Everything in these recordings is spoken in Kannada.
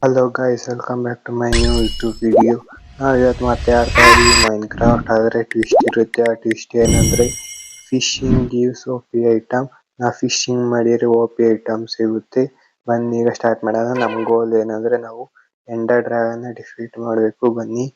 Hello guys, welcome back to my new YouTube video. ನಾವು ಇವತ್ತು ಮತ್ತೆ ಆಡ್ತಾ ಇದೀವಿ ಮೈನ್ಕ್ರಾಫ್ಟ್. ಆದರೆ ಟ್ವಿಸ್ಟ್ ಇರುತ್ತೆ. ಆ ಟ್ವಿಸ್ಟ್ ಏನಂದ್ರೆ ಫಿಶಿಂಗ್ ಗಿವ್ಸ್ OP ಐಟಮ್. ನಾವು ಫಿಶಿಂಗ್ ಮಾಡಿದ್ರೆ OP ಐಟಮ್ ಸಿಗುತ್ತೆ. ಬನ್ನಿ ಈಗ ಸ್ಟಾರ್ಟ್ ಮಾಡೋಣ. ನಮ್ಮ ಗೋಲ್ ಏನಂದ್ರೆ ನಾವು ಎಂಡರ್ ಡ್ರ್ಯಾಗನ್ ಡಿಫೀಟ್ ಮಾಡಬೇಕು. ಬನ್ನಿ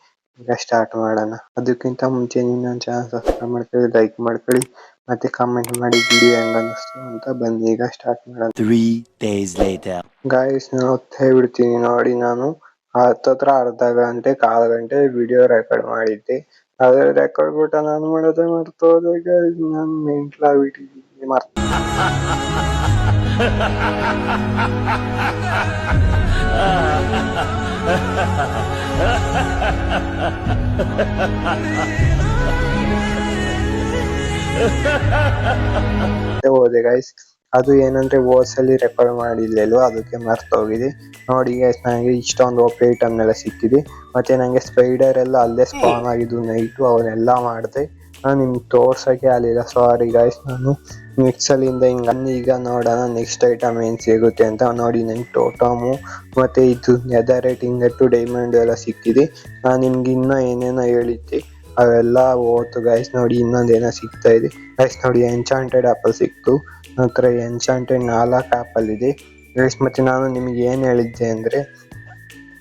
ಈಗ ಸ್ಟಾರ್ಟ್ ಮಾಡೋಣ. ಅದಕ್ಕಿಂತ ಮುಂಚೆ ನನ್ನ ಚಾನಲ್ ಸಬ್ಸ್ಕ್ರೈಬ್ ಮಾಡ್ಕೊಳ್ಳಿ, ಲೈಕ್ ಮಾಡ್ಕೊಳ್ಳಿ, ಮತ್ತೆ ಕಾಮೆಂಟ್ ಮಾಡಿ ವಿಡಿಯೋ ಹೆಂಗ ಅನ್ನಿಸ್ತು ಅಂತ. ಬನ್ನಿ ಈಗ ಸ್ಟಾರ್ಟ್ ಮಾಡೋಣ. 3 days later. ಗಾಯ್ಸ್ ನಾನು ಹೇಳ್ಬಿಡ್ತೀನಿ ನೋಡಿ. ನಾನು ಹತ್ತತ್ರ ಅರ್ಧ ಗಂಟೆ ಕಾಲು ಗಂಟೆ ವಿಡಿಯೋ ರೆಕಾರ್ಡ್ ಮಾಡಿದ್ದೆ. ಆದ್ರೆ ರೆಕಾರ್ಡ್ ಬಿಟ್ಟ ನಾನು ಮಾಡೋದೇ ಮರ್ತೋದೆ ಗಾಯ್ಸ್. ನಾನು ಮೆಂಟ್ಲಾಗ್ಬಿಟ್ಟಿದ್ದೀನಿ ಹೋದೆ ಗಾಯ್ಸ್. ಅದು ಏನಂದ್ರೆ ಓಸಲ್ಲಿ ರೆಕಾರ್ಡ್ ಮಾಡಿರ್ಲಿಲ್ವ, ಅದಕ್ಕೆ ಮರ್ತೋಗಿದೆ ನೋಡಿ ಗೈಸ್. ನನಗೆ ಇಷ್ಟೊಂದು OP ಐಟಮ್ ಎಲ್ಲ ಸಿಕ್ಕಿದೆ. ಮತ್ತೆ ನಂಗೆ ಸ್ಪೈಡರ್ ಎಲ್ಲ ಅಲ್ಲೇ ಸ್ಪಾನ್ ಆಗಿದ್ದು ನೈಟು, ಅವನ್ನೆಲ್ಲ ಮಾಡಿದೆ. ನಾನು ನಿಮ್ಗೆ ತೋರ್ಸೋಕೆ ಆಗಲಿಲ್ಲ, ಸಾರಿ ಗೈಸ್. ನಾನು ಮಿಕ್ಸಲ್ಲಿಂದ ಈಗ ನೋಡೋಣ ನೆಕ್ಸ್ಟ್ ಐಟಮ್ ಏನು ಸಿಗುತ್ತೆ ಅಂತ. ನೋಡಿ ನಂಗೆ ಟೋಟಮು ಮತ್ತೆ ಇದು ನೆದರ್ ರೇಟಿಂಗ್ ಡೈಮಂಡ್ ಎಲ್ಲ ಸಿಕ್ಕಿದೆ. ನಾನು ನಿಮ್ಗೆ ಇನ್ನೂ ಏನೇನೋ ಹೇಳಿದ್ದೆ ಅವೆಲ್ಲ ಹೋಯ್ತು ಗೈಸ್. ನೋಡಿ ಇನ್ನೊಂದೇನೋ ಸಿಗ್ತಾ ಇದೆ ಗೈಸ್. ನೋಡಿ ಎನ್ಚಾಂಟೆಡ್ ಆಪಲ್ ಸಿಕ್ತು. ನಂತರ ಎನ್ಚಾಂಟೆಡ್ 4 ಆಪಲ್ ಇದೆ ಗೈಸ್. ಮತ್ತೆ ನಾನು ನಿಮ್ಗೆ ಏನು ಹೇಳಿದ್ದೆ ಅಂದರೆ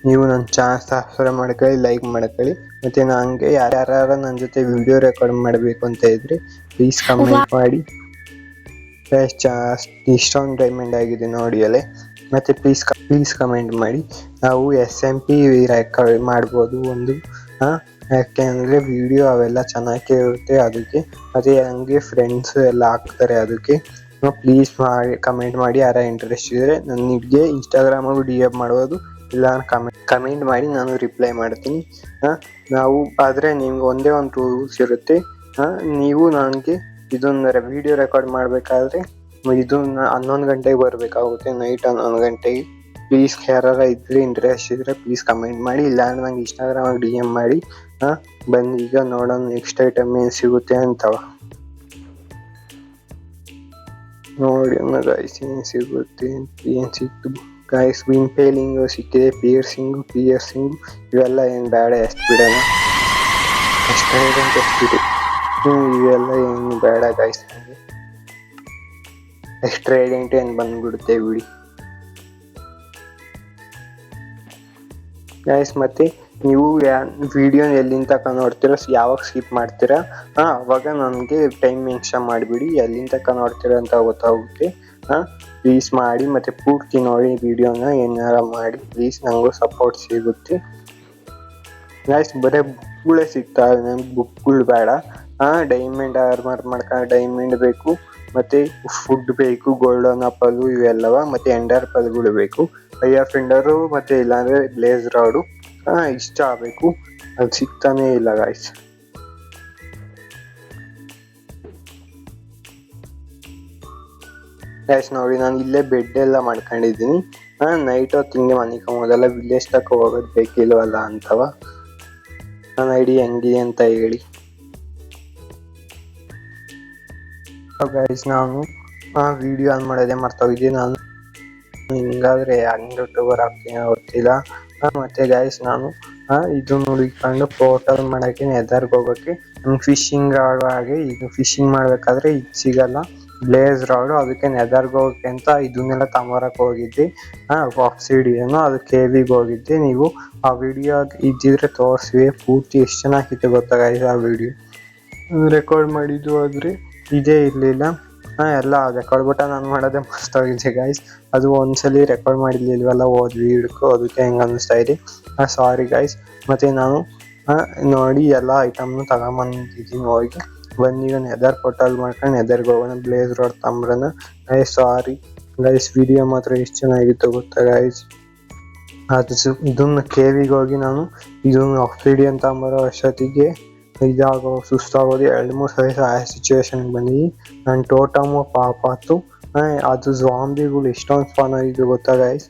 ನೀವು ನನ್ನ ಚಾನಲ್ ಸಬ್ಸ್ಕ್ರೈಬ್ ಮಾಡ್ಕೊಳ್ಳಿ, ಲೈಕ್ ಮಾಡ್ಕೊಳ್ಳಿ. ಮತ್ತೆ ನನಗೆ ಯಾರ್ಯಾರು ನನ್ನ ಜೊತೆ ವಿಡಿಯೋ ರೆಕಾರ್ಡ್ ಮಾಡಬೇಕು ಅಂತ ಇದ್ರೆ ಪ್ಲೀಸ್ ಕಮೆಂಟ್ ಮಾಡಿ. ಇಷ್ಟೊಂದು ಡೈಮಂಡ್ ಆಗಿದೆ ನೋಡಿ ಅಲ್ಲೇ. ಮತ್ತೆ ಪ್ಲೀಸ್ ಕಮೆಂಟ್ ಮಾಡಿ. ನಾವು SMP ರೆಕಾರ್ಡ್ ಮಾಡ್ಬೋದು ಒಂದು. ಯಾಕೆಂದರೆ ವಿಡಿಯೋ ಅವೆಲ್ಲ ಚೆನ್ನಾಗಿ ಇರುತ್ತೆ ಅದಕ್ಕೆ. ಮತ್ತೆ ಹಂಗೆ ಫ್ರೆಂಡ್ಸ್ ಎಲ್ಲ ಹಾಕ್ತಾರೆ ಅದಕ್ಕೆ. ಪ್ಲೀಸ್ ಮಾಡಿ ಕಮೆಂಟ್ ಮಾಡಿ. ಯಾರ ಇಂಟ್ರೆಸ್ಟ್ ಇದ್ದರೆ ನನಗೆ ಇನ್ಸ್ಟಾಗ್ರಾಮಾಗೂ DM ಮಾಡ್ಬೋದು, ಇಲ್ಲ ಕಮೆಂಟ್ ಮಾಡಿ, ನಾನು ರಿಪ್ಲೈ ಮಾಡ್ತೀನಿ. ನಾವು ಆದರೆ ನಿಮ್ಗೆ ಒಂದೇ ಒಂದು ರೂಲ್ಸ್ ಇರುತ್ತೆ. ನೀವು ನನಗೆ ಇದನ್ನ ವಿಡಿಯೋ ರೆಕಾರ್ಡ್ ಮಾಡಬೇಕಾದ್ರೆ ಇದನ್ನ 11 ಗಂಟೆಗೆ ಬರಬೇಕಾಗುತ್ತೆ, ನೈಟ್ 11 ಗಂಟೆಗೆ. ಪ್ಲೀಸ್ ಯಾರು ಇದ್ರೆ ಇಂಟ್ರೆಸ್ಟ್ ಇದ್ದರೆ ಪ್ಲೀಸ್ ಕಮೆಂಟ್ ಮಾಡಿ, ಇಲ್ಲ ನಂಗೆ ಇನ್ಸ್ಟಾಗ್ರಾಮಾಗಿ DM ಮಾಡಿ. ಬನ್ನಿ ಈಗ ನೋಡೋಣ ನೆಕ್ಸ್ಟ್ ಐಟಮ್ ಏನು ಸಿಗುತ್ತೆ ಅಂತ. ನೋಡಿ ಗೈಸ್ ಏನು ಸಿಗುತ್ತೆ, ಏನು ಸಿಕ್ತು ಗೈಸ್. ಇಂಪೇಲಿಂಗು ಸಿಕ್ಕಿದೆ, ಪಿಯರ್ಸಿಂಗು ಇವೆಲ್ಲ ಏನು ಬೇಡ, ಎಷ್ಟು ಬಿಡೋಣ. ಎಷ್ಟಿದೆ ಇವೆಲ್ಲ ಏನು ಬೇಡ ಗೈಸ್. ನನಗೆ ಎಕ್ಸ್ಟ್ರಾ ಐಡೆಂಟ್ ಏನು ಬಂದ್ಬಿಡುತ್ತೆ ಬಿಡಿ ಗೈಸ್. ಮತ್ತೆ ನೀವು ವಿಡಿಯೋ ಎಲ್ಲಿಂದ ತನಕ ನೋಡ್ತೀರೋ, ಯಾವಾಗ ಸ್ಕಿಪ್ ಮಾಡ್ತೀರಾ ಅವಾಗ ನನಗೆ ಟೈಮ್ ಮೆನ್ಷನ್ ಮಾಡಿಬಿಡಿ, ಎಲ್ಲಿಂದ ತನಕ ನೋಡ್ತೀರಾ ಅಂತ ಗೊತ್ತಾಗುತ್ತೆ. ಪ್ಲೀಸ್ ಮಾಡಿ. ಮತ್ತು ಪೂರ್ತಿ ನೋಡಿ ವಿಡಿಯೋನ, ಏನಾರ ಮಾಡಿ ಪ್ಲೀಸ್, ನನಗೂ ಸಪೋರ್ಟ್ ಸಿಗುತ್ತೆ ಗೈಸ್. ಬರೀ ಬುಕ್ಗಳೇ ಸಿಗ್ತಾವೆ, ನನಗೆ ಬುಕ್ಗಳು ಬೇಡ. ಡೈಮಂಡ್ ಆರ್ಮರ್ ಮಾಡ್ಕೊಂಡು ಡೈಮಂಡ್ ಬೇಕು, ಮತ್ತು ಫುಡ್ ಬೇಕು, ಗೋಲ್ಡನ್ ಆಪಲ್ಲು ಇವೆಲ್ಲವ, ಮತ್ತು ಎಂಡರ್ ಪಲ್ಗಳು ಬೇಕು, ಐಆರ್ ಫಿಂಡರು, ಮತ್ತು ಇಲ್ಲಾಂದರೆ ಬ್ಲೇಸ್ ರಾಡು ಇಷ್ಟ ಆಗಬೇಕು. ಅದು ಸಿಗ್ತಾನೇ ಇಲ್ಲ ಗಾಯ್ಸ್. ನೋಡಿ ನಾನು ಇಲ್ಲೇ ಬೆಡ್ ಎಲ್ಲ ಮಾಡ್ಕೊಂಡಿದ್ದೀನಿ. ನೈಟ್ ಹೊತ್ತು ಹಿಂಗೆ ಮನಿಕೊಂಬೋದಲ್ಲ, ವಿಲೇಜ್ ತನಕ ಹೋಗೋದು ಬೇಕಿಲ್ವಲ್ಲ ಅಂತವ. ನನ್ನ ಐಡಿ ಹೆಂಗಿದೆ ಅಂತ ಹೇಳಿ ಗೈಸ್. ನಾನು ವಿಡಿಯೋ ಆನ್ ಮಾಡೋದೇ ಮರ್ತೋಗಿದ್ದೆ. ನಾನು ಹಿಂಗಾದ್ರೆ ಹಂಗೆ ಯೂಟ್ಯೂಬರ್ ಆಗ್ತೀನಿ ಗೊತ್ತಿಲ್ಲ. ಮತ್ತೆ ಗೈಸ್ ನಾನು ಇದು ನೋಡಿಕೊಂಡು ಪೋರ್ಟಲ್ ಮಾಡೋಕ್ಕೆ ನೆದರ್ಗೆ ಹೋಗೋಕ್ಕೆ ನಮ್ಗೆ ಫಿಶಿಂಗ್ ರಾಡ್ ಹಾಗೆ ಇದು ಫಿಶಿಂಗ್ ಮಾಡಬೇಕಾದ್ರೆ ಇದು ಸಿಗಲ್ಲ, ಬ್ಲೇಸ್ ರಾಡು. ಅದಕ್ಕೆ ನೆದರ್ಗೆ ಹೋಗೋಕ್ಕೆ ಅಂತ ಇದನ್ನೆಲ್ಲ ತಗೊಂಬರಕ್ಕೆ ಹೋಗಿದ್ದೆ. ಆಕ್ಸಿಡಿಯನ್ನು ಅದು ಕೇವಿಗೆ ಹೋಗಿದ್ದೆ. ನೀವು ಆ ವಿಡಿಯೋ ಇದ್ದಿದ್ರೆ ತೋರಿಸಿವೆ ಪೂರ್ತಿ ಎಷ್ಟು ಚೆನ್ನಾಗಿತ್ತು ಗೊತ್ತಾ ಗೈಸ್. ಆ ವಿಡಿಯೋ ರೆಕಾರ್ಡ್ ಮಾಡಿದ್ದು ಆದರೆ ಇದೇ ಇರಲಿಲ್ಲ. ಎಲ್ಲ ರೆಕಾರ್ಡ್ ಬಿಟ್ಟ ನಾನು ಮಾಡೋದೇ ಮಸ್ತಾಗಿದೆ ಗೈಸ್. ಅದು ಒಂದ್ಸಲಿ ರೆಕಾರ್ಡ್ ಮಾಡಿರ್ಲಿಲ್ವಲ್ಲ, ಹೋದ್ವಿ ಹಿಡ್ಕೊ, ಅದಕ್ಕೆ ಹೆಂಗೆ ಅನ್ನಿಸ್ತಾ ಇದೆ. Sorry guys. ಮತ್ತು ನಾನು ನೋಡಿ ಎಲ್ಲ ಐಟಮ್ನು ತಗೊಂಬಂದಿದ್ದೀನಿ ಹೋಗಿ. ಬಂದೀಗ ನೆದರ್ ಪೋರ್ಟಲ್ ಮಾಡ್ಕೊಂಡು ನೆದರ್ಗೆ ಹೋಗೋಣ, ಬ್ಲೇಸ್ ರೋಡ್ ತಂಬ್ರನ ಗೈಸ್. ಸಾರಿ ಗೈಸ್, ವಿಡಿಯೋ ಮಾತ್ರ ಎಷ್ಟು ಚೆನ್ನಾಗಿತ್ತು ಗೊತ್ತಾ ಗೈಸ್. ಅದು ಇದನ್ನು ಕೇವಿಗೆ ಹೋಗಿ ನಾನು ಇದನ್ನು ಆಕ್ಸಿಡಿಯನ್ ತಗೊಂಬರೋ ಅಷ್ಟೊತ್ತಿಗೆ ಇದಾಗೋ ಸುಸ್ತಾಗೋದು. 2-3 ಸರಿ ಆ ಸಿಚುವೇಶನ್ಗೆ ಬಂದಿದ್ದೀನಿ. ನನ್ನ ಟೋಟಮು ಪಾಪಾತು. ಅದು ಝಾಂಬಿಗಳು ಎಷ್ಟೊಂದು ಸ್ಪಾನ್ ಆಗಿದ್ದು ಗೊತ್ತಾ ಗೈಸ್.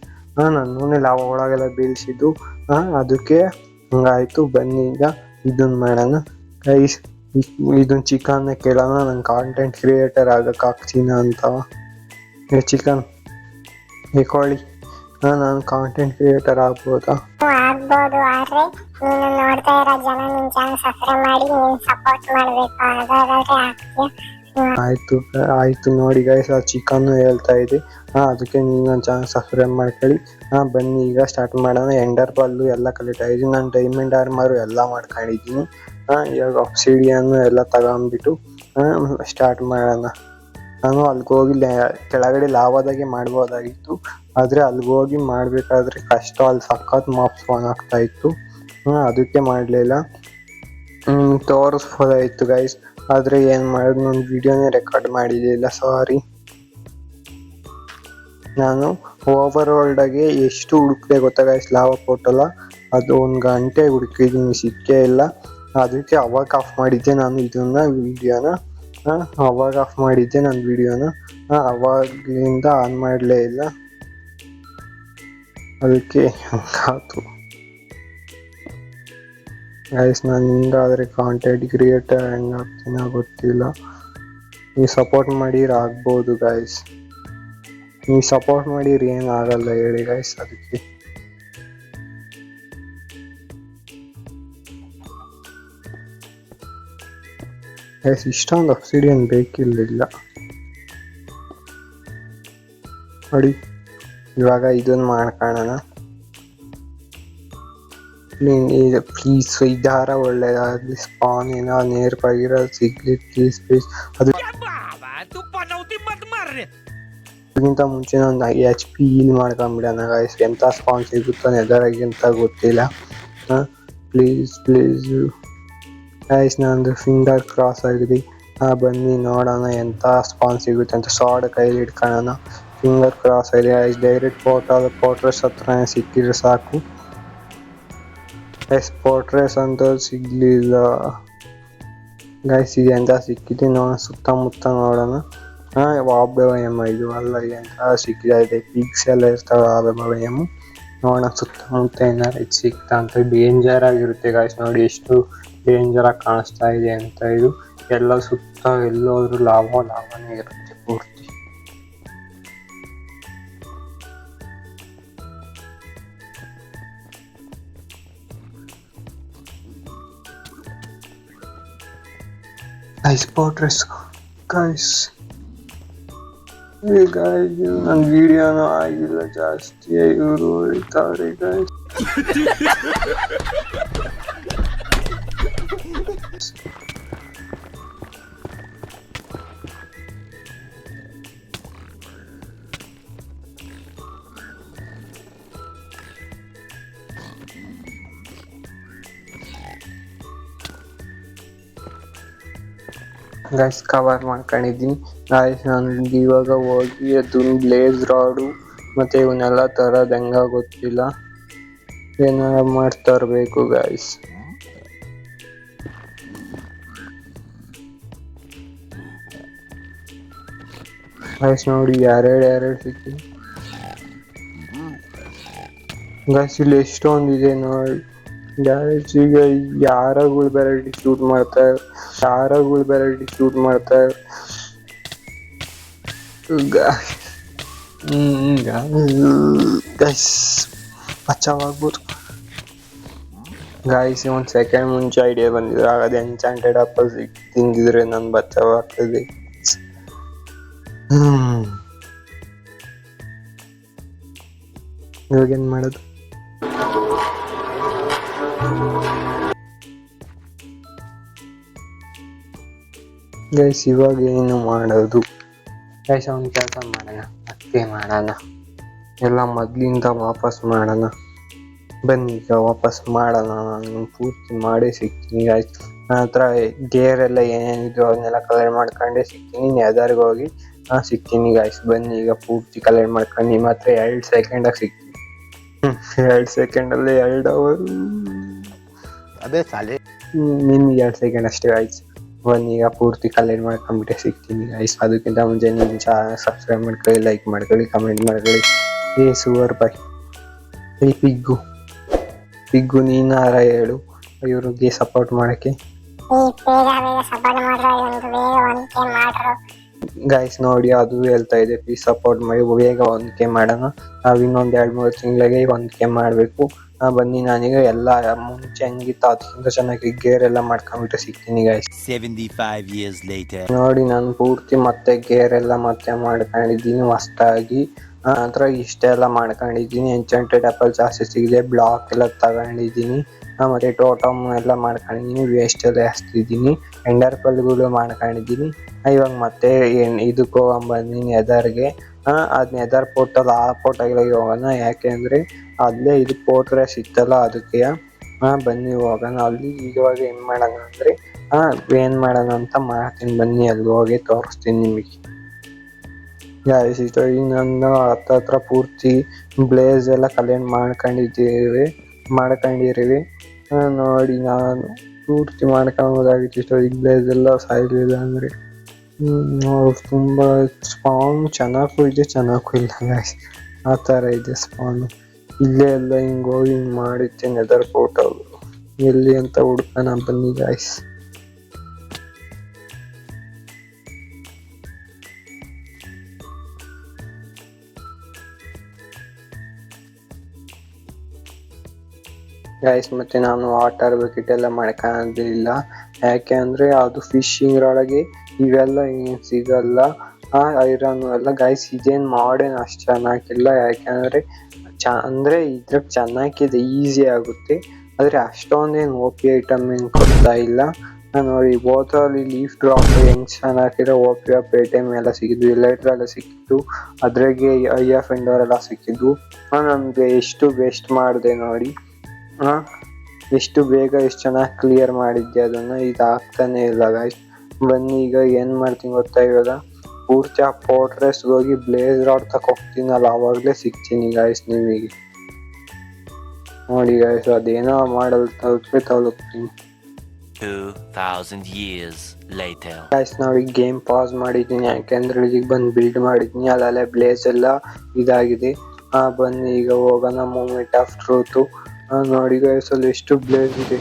ನನ್ನೂ ಲಾವ ಒಳಗೆಲ್ಲ ಬೀಳಿಸಿದ್ದು, ಅದಕ್ಕೆ ಹಂಗಾಯಿತು. ಬನ್ನಿ ಈಗ ಇದನ್ನು ಮಾಡೋಣ ಗೈಸ್. ಇದನ್ನು ಚಿಕನ್ನ ಕೇಳೋಣ, ನನ್ನ ಕಾಂಟೆಂಟ್ ಕ್ರಿಯೇಟರ್ ಆಗಕ್ಕೆ ಆಗ್ತೀನ ಅಂತ. ಚಿಕನ್ ಕೋಳಿ ನಾನು ಕಾಂಟೆಂಟ್ ಕ್ರಿಯೇಟರ್ ಆಗ್ಬೋದಾ? ಆಗ್ಬೋದು. ಆದ್ರೆ ನೀನು ನೋಡ್ತಾ ಇರೋ ಜನ ನಿನ್ ಚಾನಲ್ ಸಬ್ಸ್ಕ್ರೈಬ್ ಮಾಡಿ ನೀನ್ ಸಪೋರ್ಟ್ ಮಾಡ್ಬೇಕು. ಅದಾದ್ರೆ ಆಗ್ತೀಯ. ಆಯ್ತು ನೋಡಿ ಗೈಸ್, ಆ ಚಿಕನ್ ಹೇಳ್ತಾ ಇದೆ. ಅದಕ್ಕೆ ನೀವು ನನ್ನ ಚಾನಲ್ ಸಬ್ಸ್ಕ್ರೈಬ್ ಮಾಡ್ಕೊಳ್ಳಿ. ಬನ್ನಿ ಈಗ ಸ್ಟಾರ್ಟ್ ಮಾಡೋಣ. ಎಂಡರ್ ಬಾಲ್ ಎಲ್ಲ ಕಲೆಕ್ಟ್ ಆಗಿದೆ. ನಾನು ಡೈಮಂಡ್ ಆರ್ಮರು ಎಲ್ಲ ಮಾಡ್ಕೊಂಡಿದ್ದೀನಿ. ಇವಾಗ ಆಬ್ಸಿಡಿಯನ್ ಎಲ್ಲ ತಗೊಂಡ್ಬಿಟ್ಟು ಸ್ಟಾರ್ಟ್ ಮಾಡೋಣ. ನಾನು ಅಲ್ಲಿಗೆ ಹೋಗಿ ಕೆಳಗಡೆ ಲಾವಾದಾಗೆ ಮಾಡ್ಬೋದಾಗಿತ್ತು, ಆದರೆ ಅಲ್ಲಿಗೆ ಹೋಗಿ ಮಾಡಬೇಕಾದ್ರೆ ಕಷ್ಟ. ಅಲ್ಲಿ ಸಖತ್ ಮಾಪ್ ಸ್ಪಾನ್ ಆಗ್ತಾ ಇತ್ತು. ಅದಕ್ಕೆ ಮಾಡಲಿಲ್ಲ. ತೋರಿಸ್ಬೋದಾಯಿತು ಗೈಸ್, ಆದರೆ ಏನು ಮಾಡೋದು, ನಾನು ವಿಡಿಯೋನೇ ರೆಕಾರ್ಡ್ ಮಾಡಿರಲಿಲ್ಲ, ಸಾರಿ. ನಾನು ಓವರ್ ವರ್ಲ್ಡಾಗೆ ಎಷ್ಟು ಹುಡುಕಿದೆ ಗೊತ್ತಾ ಗೈಸ್, ಲಾವಾ ಪೋರ್ಟಲ್ಲ. ಅದು 1 ಗಂಟೆ ಹುಡುಕಿದ್ದೀನಿ, ಸಿಕ್ಕೇ ಇಲ್ಲ. ಅದಕ್ಕೆ ಅವಾಗ ಆಫ್ ಮಾಡಿದ್ದೆ ನಾನು ಇದನ್ನ ವಿಡಿಯೋನ. ಅವಾಗ ಆಫ್ ಮಾಡಿದ್ದೆ ನಾನು ವಿಡಿಯೋನ. ಅವಾಗಿಂದ ಆನ್ ಮಾಡಲೇ ಇಲ್ಲ, ಅದಕ್ಕೆ ಹಂಗಾಯ್ತು ಗೈಸ್. ನಾನು ಹಿಂಗಾದರೆ ಕಾಂಟೆಂಟ್ ಕ್ರಿಯೇಟರ್ ಹೆಂಗಾಗ್ತೀನೋ ಗೊತ್ತಿಲ್ಲ. ನೀವು ಸಪೋರ್ಟ್ ಮಾಡಿದ್ರೆ ಆಗ್ಬೋದು ಗೈಸ್. ನೀವು ಸಪೋರ್ಟ್ ಮಾಡಿದ್ರೆ ಏನಾಗಲ್ಲ ಹೇಳಿ ಗೈಸ್. ಅದಕ್ಕೆ ಗೈಸ್ ಇಷ್ಟೊಂದು ಆಬ್ಸಿಡಿಯನ್ ಬೇಕಿರಲಿಲ್ಲ ನೋಡಿ. ಇವಾಗ ಇದನ್ನು ಮಾಡ್ಕೊಳ್ಳೋಣ. ಪ್ಲೀಸ್ ಇದಾರ ಒಳ್ಳೇದಾಗಲಿ, ಸ್ಪಾನ್ ಏನೋ ನೇರ್ಪಾಗಿರೋದು ಸಿಗ್ಲಿ ಪ್ಲೀಸ್. ಅದು ಅದಕ್ಕಿಂತ ಮುಂಚೆ ಒಂದು HP ಹೀಲ್ ಮಾಡ್ಕೊಂಬಿಡೋಣ ಗೈಸ್. ಎಂಥ ಸ್ಪಾನ್ ಸಿಗುತ್ತೋ ನೆದರಾಗಿ ಅಂತ ಗೊತ್ತಿಲ್ಲ. ಪ್ಲೀಸ್ ಗೈಸ್, ನಂದು ಫಿಂಗರ್ ಕ್ರಾಸ್ ಆಗಿದೆ. ಬನ್ನಿ ನೋಡೋಣ ಎಂಥ ಸ್ಪಾನ್ ಸಿಗುತ್ತೆ ಅಂತ. ಸಾಡ್ ಕೈಲಿ ಇಟ್ಕೊಳ್ಳೋಣ. ಫಿಂಗರ್ ಕ್ರಾಸ್ ಆಗಿದೆ ಗೈಸ್. ಡೈರೆಕ್ಟ್ ಪೋರ್ಟ್ರೇಸ್ ಹತ್ರನೇ ಸಿಕ್ಕಿದ್ರೆ ಸಾಕು. ಪೋರ್ಟ್ರೇಸ್ ಅಂತ ಸಿಗ್ಲಿಲ್ಲ ಗೈಸ್. ಇದೆ ಅಂತ ಸಿಕ್ಕಿದೆ, ಸುತ್ತಮುತ್ತ ನೋಡೋಣ. ವಾಬೆವಯಮ್ ಇದು ಅಲ್ಲ, ಎಂತ ಸಿಕ್ಕಿದೆ. ಪಿಕ್ಸ್ ಎಲ್ಲ ಇರ್ತಾವೆ ವಾಬೆವಯಮ್. ನೋಡೋಣ ಸುತ್ತಮುತ್ತ ಏನಾರು ಇದು ಸಿಕ್ತಾ ಅಂತ. ಡೇಂಜರ್ ಆಗಿರುತ್ತೆ ಗೈಸ್, ನೋಡಿ ಎಷ್ಟು ಡೇಂಜರ್ ಆಗಿ ಕಾಣಿಸ್ತಾ ಇದೆ ಅಂತ. ಇದು ಎಲ್ಲ ಸುತ್ತ ಎಲ್ಲೋದ್ರೂ ಲಾವಾನೇ ಇರುತ್ತೆ ಪೂರ್ತಿ. Guys fortress guys. ನನ್ನ ವಿಡಿಯೋನೂ ಆಗಿಲ್ಲ ಜಾಸ್ತಿ, ಇವರು ಹೊಡಿತಾರೆ ಗೈಸ್. ಗೈಸ್ ಕವರ್ ಮಾಡ್ಕೊಂಡಿದ್ದೀನಿ ಗೈಸ್. ನಾನು ಇವಾಗ ಹೋಗಿ ಅದನ್ನ ಬ್ಲೇಸ್ ರಾಡು ಮತ್ತೆ ಇವನ್ನೆಲ್ಲ ತರೋದು ಹೆಂಗ ಗೊತ್ತಿಲ್ಲ, ಏನಾರ ಮಾಡ್ತರ್ಬೇಕು ಗೈಸ್. ಗೈಸ್ ನೋಡಿ ಎರಡು ಸಿಕ್ಕಿದೆ ಗೈಸ್. ಇಲ್ಲಿ ಎಷ್ಟೊಂದಿದೆ ನೋಡಿ ಗೈಸ್. ಈಗ ಯಾರಗಳು ಬೇರೆ ಶೂಟ್ ಮಾಡ್ತಾರೆ, ಗೈಸ್ ಬಚಾವಾಗ್ಬೋದು ಗೈಸ್. 1 ಸೆಕೆಂಡ್ ಮುಂಚೆ ಐಡಿಯಾ ಬಂದಿದ್ರೆ ಆಗದೆ. ಎನ್ಚಾಂಟೆಡ್ ಆಪಲ್ ತಿಂದಿದ್ರೆ ನಾನು ಬಚಾವಾಗ್ತದೆ. ಇವಾಗೇನು ಮಾಡೋದು ಗೈಸ್? ಇವಾಗ ಏನು ಮಾಡೋದು ಗೈಸ್? ಒಂದು ಕೆಲಸ ಮಾಡೋಣ, ಮತ್ತೆ ಮಾಡೋಣ ಎಲ್ಲ ಮೊದಲಿಂದ ವಾಪಸ್ ಮಾಡೋಣ. ಬನ್ನಿ ಈಗ ವಾಪಸ್ ಮಾಡೋಣ. ನಾನು ಪೂರ್ತಿ ಮಾಡೇ ಸಿಗ್ತೀನಿ ಗೈಸ್. ನನ್ನ ಹತ್ರ ಗೇರ್ ಎಲ್ಲ ಏನೇನಿದ್ರು ಅದನ್ನೆಲ್ಲ ಕಲೆಕ್ಟ್ ಮಾಡ್ಕೊಂಡೇ ಸಿಗ್ತೀನಿ. ನೆದರ್ಗೆ ಹೋಗಿ ಸಿಗ್ತೀನಿ ಗೈಸ್. ಬನ್ನಿ ಈಗ ಪೂರ್ತಿ ಕಲೆಕ್ಟ್ ಮಾಡ್ಕೊಂಡು ನಿಮ್ಮ ಹತ್ರ 2 ಸೆಕೆಂಡಾಗಿ ಸಿಗ್ತೀನಿ. 2 ಸೆಕೆಂಡಲ್ಲಿ 2 ಅವರು ಅದೇ ಸಾಲೆ ನಿಮ್ಗೆ 2 ಸೆಕೆಂಡ್ ಅಷ್ಟೇ ಗೈಸ್. ಬನ್ನಿ ಈಗ ಪೂರ್ತಿ ಕಲೆಕ್ಟ್ ಮಾಡ್ಕೊಂಡ್ಬಿಟ್ಟೆ ಸಿಗ್ತೀನಿ ಗೈಸ್. ಅದಕ್ಕಿಂತ ಮುಂಚೆ ನಿಮ್ಮ ಚಾನಲ್ ಸಬ್ಸ್ಕ್ರೈಬ್ ಮಾಡ್ಕೊಳ್ಳಿ, ಲೈಕ್ ಮಾಡ್ಕೊಳ್ಳಿ, ಕಮೆಂಟ್ ಮಾಡ್ಕೊಳ್ಳಿ. ಸೂವರ್ ಬಾಯ್. ಪಿಗ್ಗು ನೀನಾರ ಹೇಳು ಇವ್ರಿಗೆ ಸಪೋರ್ಟ್ ಮಾಡಕ್ಕೆ. ಗೈಸ್ ನೋಡಿ ಅದು ಹೇಳ್ತಾ ಇದೆ ಪ್ಲೀಸ್ ಸಪೋರ್ಟ್ ಮಾಡಿ, ಬೇಗ 1K ಮಾಡೋಣ. ನಾವು ಇನ್ನೊಂದು 2-3 ತಿಂಗಳಿಗೆ 1K ಮಾಡಬೇಕು. ಬನ್ನಿ ನಾನೀಗ ಎಲ್ಲ ಮುಂಚೆ ಹೆಂಗಿತ್ತು ಅದಕ್ಕಿಂತ ಚೆನ್ನಾಗಿ ಗೇರ್ ಎಲ್ಲ ಮಾಡ್ಕೊಂಡ್ಬಿಟ್ಟು ಸಿಗ್ತೀನಿ ಗೈಸ್. 75 years later. ನೋಡಿ ನಾನು ಪೂರ್ತಿ ಮತ್ತೆ ಗೇರ್ ಎಲ್ಲ ಮತ್ತೆ ಮಾಡ್ಕೊಂಡಿದ್ದೀನಿ ಹೊಸ್ದಾಗಿ. ನಂತರ ಇಷ್ಟೆಲ್ಲ ಮಾಡ್ಕೊಂಡಿದ್ದೀನಿ. ಎನ್ಚಂಟೆಡ್ ಆಪಲ್ ಜಾಸ್ತಿ ಸಿಗಿದೆ, ಬ್ಲಾಕ್ ಎಲ್ಲ ತಗೊಂಡಿದ್ದೀನಿ. ಮತ್ತೆ ಟೋಟಮ್ ಎಲ್ಲ ಮಾಡ್ಕೊಂಡಿದ್ದೀನಿ, ವೇಸ್ಟ್ ಎಲ್ಲ ಎಸ್ತಿದ್ದೀನಿ, ಎಂಡರ್ ಪಲ್ಗಳು ಮಾಡ್ಕೊಂಡಿದ್ದೀನಿ. ಇವಾಗ ಮತ್ತೆ ಇದಕ್ಕೆ ಹೋಗ್ಬಂದಿನಿ ನೆದರ್ಗೆ. ಅದು ನೆದರ್ ಪೋರ್ಟಲ್ ಆ ಪೋರ್ಟಲ್ಗೆ ಹೋಗೋಣ, ಯಾಕೆ ಅಂದರೆ ಅಲ್ಲೇ ಇದು ಪೋರ್ಟ್ರೆಸ್ ಇತ್ತಲ್ಲ ಅದಕ್ಕೆ. ಬನ್ನಿ ಹೋಗೋಣ ಅಲ್ಲಿ. ಇವಾಗ ಏನು ಮಾಡೋಣ ಅಂದರೆ ಏನು ಮಾಡೋಣ ಅಂತ ಮಾಡ್ತೀನಿ, ಬನ್ನಿ ಅಲ್ಲಿ ಹೋಗಿ ತೋರಿಸ್ತೀನಿ ನಿಮಗೆ. ಗೈಸ್ ಈಗ ನಾನು ಹತ್ರ ಪೂರ್ತಿ ಬ್ಲೇಸ್ ಎಲ್ಲ ಕಲೆಕ್ಟ್ ಮಾಡ್ಕೊಂಡಿದ್ದೀವಿ. ನೋಡಿ ನಾನು ಪೂರ್ತಿ ಮಾಡ್ಕೊಬೋದಾಗಿತ್ತು. ಇಷ್ಟೊಂದು ಬ್ಲೇಸ್ ಎಲ್ಲ ಸಾಯ್ಲಿಲ್ಲ ಅಂದರೆ ತುಂಬ ಸ್ಪಾನ್ ಚೆನ್ನಾಗೂ ಇದೆ ಚೆನ್ನಾಗೂ ಇಲ್ಲ ಗೈಸ್, ಆ ಥರ ಇದೆ ಸ್ಪಾನು. ಇಲ್ಲೇ ಎಲ್ಲ ಹಿಂಗೆ ಹೋಗಿ ಹಿಂಗೆ ಮಾಡಿತ್ತೆ ನೆದರ್ ಪೋರ್ಟಲ್ ಎಲ್ಲಿ ಅಂತ ಹುಡ್ಕೋಣ ಬನ್ನಿ ಗೈಸ್. ಗೈಸ್ ಮತ್ತೆ ನಾನು ವಾಟರ್ ಬಕೆಟ್ ಎಲ್ಲ ಮಾಡ್ಕೊಂಡಿಲ್ಲ, ಯಾಕೆ ಅಂದರೆ ಅದು ಫಿಶಿಂಗ್ ಒಳಗೆ ಇವೆಲ್ಲ ಏನು ಸಿಗಲ್ಲ, ಐರನ್ ಎಲ್ಲ. ಗೈಸ್ ಇದೇನು ಮಾಡೇನು ಅಷ್ಟು ಚೆನ್ನಾಗಿಲ್ಲ, ಯಾಕೆಂದರೆ ಅಂದರೆ ಇದ್ರಾಗ ಚೆನ್ನಾಗಿದೆ, ಈಸಿ ಆಗುತ್ತೆ. ಆದರೆ ಅಷ್ಟೊಂದೇನು OP ಐಟಮ್ ಏನು ಕೊಡ್ತಾ ಇಲ್ಲ. ನೋಡಿ ಬೋತಲ್ಲಿ ಲೀಫ್ ಡ್ರಾಪ್ ಹೆಂಗೆ ಚೆನ್ನಾಗಿರೋ OP ಪೇಟಿಎಮ್ ಎಲ್ಲ ಸಿಕ್ಕಿದ್ದು, ಎಲೈಟ್ರ್ ಎಲ್ಲ ಸಿಕ್ಕಿದ್ದು, ಅದ್ರಾಗೆ IF ಎಂಡರ್ ಎಲ್ಲ ಸಿಕ್ಕಿದ್ದು. ನಮಗೆ ಎಷ್ಟು ವೇಸ್ಟ್ ಮಾಡಿದೆ ನೋಡಿ, ಎಷ್ಟು ಬೇಗ ಎಷ್ಟು ಚೆನ್ನಾಗಿ ಕ್ಲಿಯರ್ ಮಾಡಿದ್ದೆ ಅದನ್ನು. ಇದು ಆಗ್ತಾನೆ ಇಲ್ಲ ಗೈಸ್. ಬನ್ನಿ ಈಗ ಏನು ಮಾಡ್ತೀನಿ ಗೊತ್ತಾ, ಇವಾಗ ಪೂರ್ತಿ ಆ ಪೋರ್ಟ್ರೆಸ್ಗೆ ಹೋಗಿ ಬ್ಲೇಸ್ ರಾಡ್ ಹೋಗ್ತೀನಲ್ಲ ಅವಾಗಲೇ ಸಿಗ್ತೀನಿ ಗೈಸ್ ನಿಮಗೆ. ನೋಡಿ ಗೈಸ್ ಅದೇನೋ ಮಾಡಲ್ ತಲುಪ್ತೀನಿ. 2000 years later. ಗೈಸ್ ನಾವು ಈಗ ಗೇಮ್ ಪಾಸ್ ಮಾಡಿದ್ದೀನಿ, ಯಾಕೆಂದ್ರೆ ಈಗ ಬಂದು ಬಿಲ್ಡ್ ಮಾಡಿದ್ದೀನಿ, ಅಲ್ಲಲ್ಲೇ ಬ್ಲೇಸ್ ಎಲ್ಲ ಇದಾಗಿದೆ. ಬನ್ನಿ ಈಗ ಹೋಗೋಣ ಮೂಮೆಂಟ್ ಆಫ್ ಟ್ರೂತು. ನೋಡಿ ಗೈಸ್ ಅಲ್ಲಿ ಎಷ್ಟು ಬ್ಲೇಸ್ ಇದೆ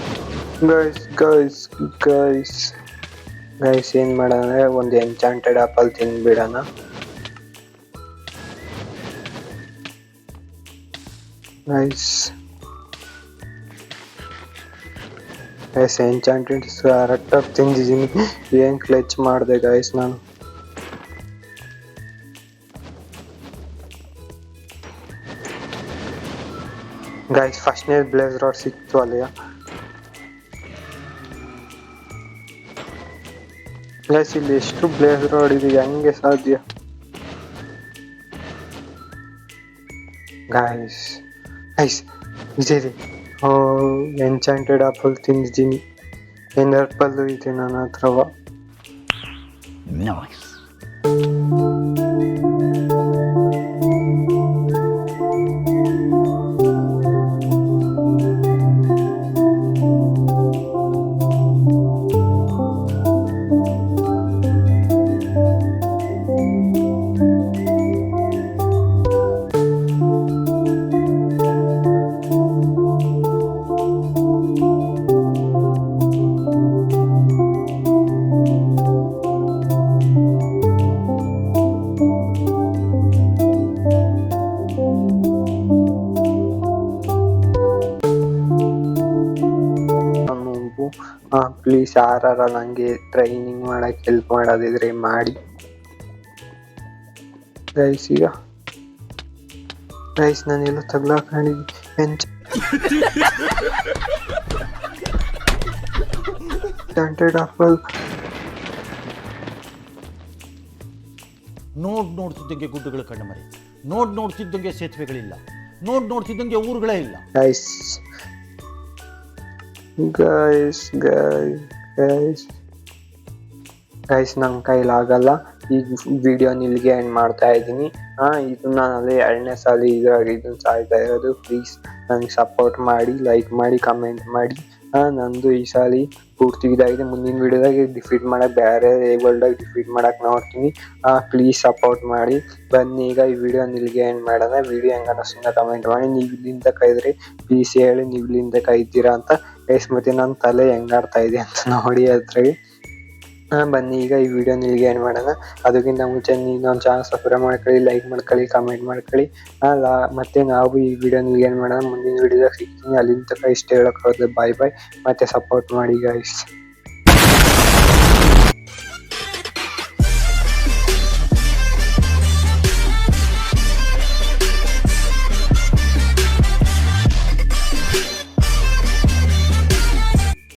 ಗೈಸ್ ಏನು ಮಾಡೋಣ ಅಂದರೆ ಒಂದು ಎನ್ಚಾಂಟೆಡ್ ಆಪಲ್ ತಿಂದ್ಬಿಡೋಣ. ಗೈಸ್ ಎನ್ಚಾಂಟೆಡ್ ಕರೆಕ್ಟಾಗಿ ತಿಂದಿದ್ದೀನಿ. ಏನು ಕ್ಲಚ್ ಮಾಡಿದೆ ಗೈಸ್ ನಾನು. ಗೈಸ್ ಫಸ್ಟ್ನೇ ಬ್ಲೇಸ್ ರಾಡ್ ಸಿಕ್ತು ಅಲ್ಲಿಯ. ಗೈಸ್ ಇಲ್ಲಿ ಎಷ್ಟು ಬ್ಲೇಸ್ ರಾಡ್ ಇದೆ, ಹೆಂಗೆ ಸಾಧ್ಯ ಗೈಸ್? ಇದೆ ಎನ್ಚಾಂಟೆಡ್ ಆಪಲ್ ತಿಂದಿದ್ದೀನಿ, ಎಂಡರ್ ಪಲ್ಲು ಇದೆ ನನ್ನ ಹತ್ರವ. ಪ್ಲೀಸ್ ಯಾರ ನಂಗೆ ಟ್ರೈನಿಂಗ್ ಮಾಡಕ್ಕೆ ಹೆಲ್ಪ್ ಮಾಡೋದಿದ್ರೆ ಮಾಡಿ ಗೈಸ್. ಈಗ ಗೈಸ್ ನಾನೆಲ್ಲ ತಗ್ಲಾಕೊಂಡಿದ್ದೆ ಎನ್ಚಾಂಟೆಡ್ ಆಪಲ್. ನೋಡ್ತಿದ್ದಂಗೆ ಗುಡ್ಡಗಳು ಕಂಡು ಮರಿ, ನೋಡ್ತಿದ್ದಂಗೆ ಸೇತುವೆಗಳಿಲ್ಲ, ನೋಡ್ತಿದ್ದಂಗೆ ಊರುಗಳೇ ಇಲ್ಲ. ಗೈಸ್ ನನ್ನ ಕೈಲಾಗಲ್ಲ. ಈಗ ವಿಡಿಯೋ ಇಲ್ಲಿಗೆ ಎಂಡ್ ಮಾಡ್ತಾ ಇದ್ದೀನಿ. ಇದು ನಾನು ಅದೇ 2ನೇ ಸಲ ಇದನ್ನು ಸಾಯ್ತಾ ಇರೋದು. ಪ್ಲೀಸ್ ನನಗೆ ಸಪೋರ್ಟ್ ಮಾಡಿ, ಲೈಕ್ ಮಾಡಿ, ಕಮೆಂಟ್ ಮಾಡಿ. ನಂದು ಈ ಸಲ ಪೂರ್ತಿ ಇದಾಗಿದೆ. ಮುಂದಿನ ವಿಡಿಯೋದಾಗ ಡಿಫೀಟ್ ಮಾಡಕ್ಕೆ ಬೇರೆ ವರ್ಲ್ಡಾಗ ಡಿಫೀಟ್ ಮಾಡಕ್ಕೆ ನೋಡ್ತೀನಿ. ಪ್ಲೀಸ್ ಸಪೋರ್ಟ್ ಮಾಡಿ. ಬನ್ನಿ ಈಗ ಈ ವಿಡಿಯೋ ಇಲ್ಲಿಗೆ ಎಂಡ್ ಮಾಡೋಣ. ವಿಡಿಯೋ ಹೆಂಗೆ ಅನ್ನಿಸ್ತಿಂದ ಕಮೆಂಟ್ ಮಾಡಿ. ನೀವು ಇಲ್ಲಿಂದ ಕೈದ್ರಿ ಪ್ಲೀಸ್ ಹೇಳಿ ನೀವು ಇಲ್ಲಿಂದ ಕೈದ್ದೀರಾ ಅಂತ ಗೈಸ್. ಮತ್ತೆ ನನ್ನ ತಲೆ ಹೆಂಗಾಡ್ತಾ ಇದೆ ಅಂತ ನೋಡಿ ಅದ್ರಾಗೆ. ಬನ್ನಿ ಈಗ ಈ ವಿಡಿಯೋ ಇಲ್ಲಿಗೆ ಏನು ಮಾಡೋಣ. ಅದಕ್ಕಿಂತ ಮುಂಚೆ ನೀವು ನಮ್ಮ ಚಾನಲ್ ಸಬ್ಸ್ಕ್ರೈಬ್ ಮಾಡ್ಕೊಳ್ಳಿ, ಲೈಕ್ ಮಾಡ್ಕೊಳ್ಳಿ, ಕಮೆಂಟ್ ಮಾಡ್ಕೊಳ್ಳಿ. ಮತ್ತೆ ನಾವು ಈ ವಿಡಿಯೋ ಇಲ್ಲಿಗೆ ಏನು ಮಾಡೋಣ, ಮುಂದಿನ ವಿಡಿಯೋದಾಗ ಸಿಗ್ತೀನಿ. ಅಲ್ಲಿಂದ ತನಕ ಇಷ್ಟೇ ಹೇಳೋಕ್ಕಾಗೋದು, ಬಾಯ್ ಬಾಯ್. ಮತ್ತೆ ಸಪೋರ್ಟ್ ಮಾಡಿ ಗೈಸ್.